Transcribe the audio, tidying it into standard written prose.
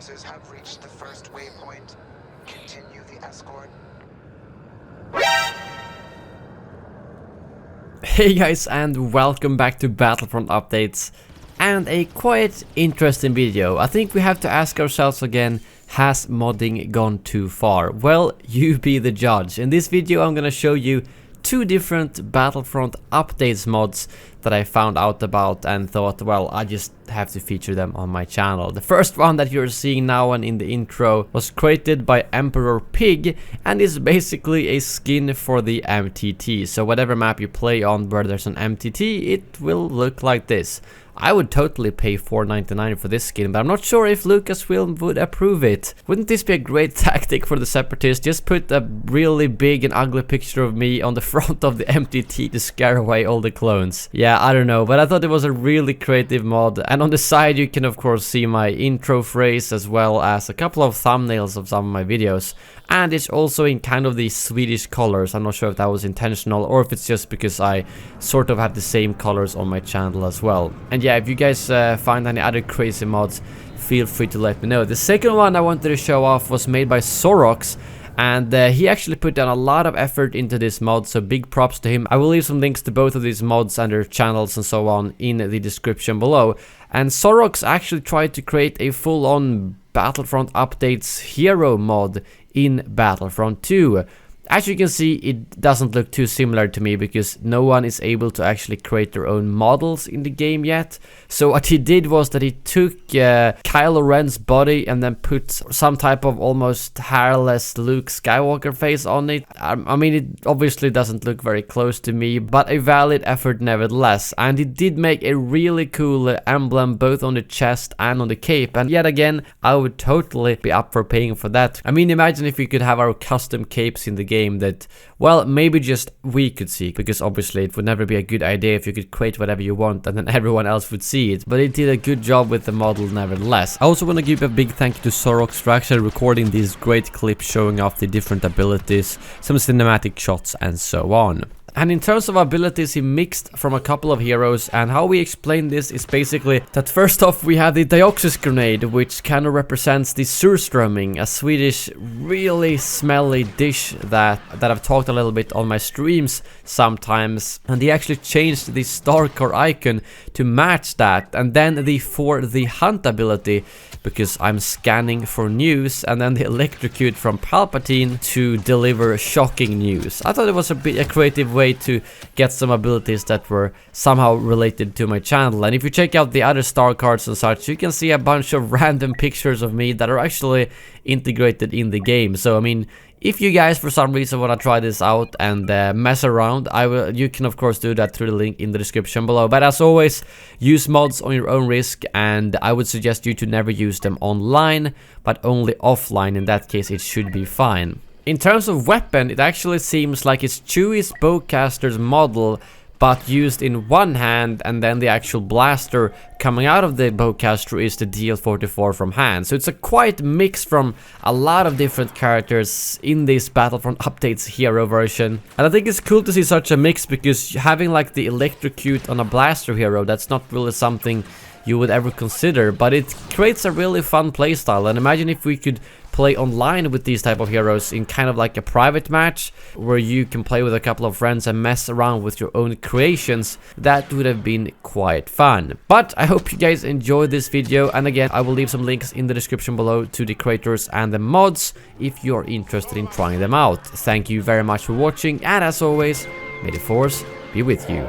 forces have reached the first waypoint. Continue the escort. Hey guys, and welcome back to Battlefront Updates, and a quite interesting video. I think we have to ask ourselves again, has modding gone too far? Well, you be the judge. In this video I'm gonna show you two different Battlefront Updates mods that I found out about and thought, well, I just have to feature them on my channel. The first one that you're seeing now and in the intro was created by Emperor Pig and is basically a skin for the MTT. So whatever map you play on where there's an MTT, it will look like this. I would totally pay $4.99 for this skin, but I'm not sure if Lucasfilm would approve it. Wouldn't this be a great tactic for the Separatists? Just put a really big and ugly picture of me on the front of the MTT to scare away all the clones. Yeah, I don't know, but I thought it was a really creative mod. And on the side you can of course see my intro phrase as well as a couple of thumbnails of some of my videos. And it's also in kind of the Swedish colors. I'm not sure if that was intentional or if it's just because I sort of have the same colors on my channel as well. And yeah, if you guys find any other crazy mods, feel free to let me know. The second one I wanted to show off was made by Sorox, and he actually put down a lot of effort into this mod, so big props to him. I will leave some links to both of these mods and their channels and so on in the description below. And Sorox actually tried to create a full-on Battlefront Updates hero mod in Battlefront 2. As you can see, it doesn't look too similar to me because no one is able to actually create their own models in the game yet. So what he did was that he took Kylo Ren's body and then put some type of almost hairless Luke Skywalker face on it. I mean, it obviously doesn't look very close to me, but a valid effort nevertheless. And he did make a really cool emblem both on the chest and on the cape. And yet again, I would totally be up for paying for that. I mean, imagine if we could have our custom capes in the game that, well, maybe just we could see, because obviously it would never be a good idea if you could create whatever you want and then everyone else would see it, but it did a good job with the model nevertheless. I also want to give a big thank you to Sorox for actually recording these great clips showing off the different abilities, some cinematic shots and so on. And in terms of abilities, he mixed from a couple of heroes, and how we explain this is basically that first off we have the Dioxys grenade, which kind of represents the surströmming, a Swedish really smelly dish that I've talked a little bit on my streams sometimes, and he actually changed the Starcore icon to match that. And then for the hunt ability, because I'm scanning for news, and then the electrocute from Palpatine to deliver shocking news. I thought it was a creative way to get some abilities that were somehow related to my channel. And if you check out the other star cards and such, you can see a bunch of random pictures of me that are actually integrated in the game. So I mean, if you guys for some reason want to try this out and mess around, you can of course do that through the link in the description below. But as always, use mods on your own risk, and I would suggest you to never use them online, but only offline. In that case, it should be fine. In terms of weapon, it actually seems like it's Chewie's bowcaster's model, but used in one hand, and then the actual blaster coming out of the bowcaster is the DL44 from hand. So it's a quite mix from a lot of different characters in this Battlefront Updates hero version. And I think it's cool to see such a mix, because having like the electrocute on a blaster hero, that's not really something you would ever consider, but it creates a really fun playstyle. And imagine if we could play online with these type of heroes in kind of like a private match where you can play with a couple of friends and mess around with your own creations. That would have been quite fun. But I hope you guys enjoyed this video, and again, I will leave some links in the description below to the creators and the mods if you're interested in trying them out. Thank you very much for watching, and as always, may the force be with you.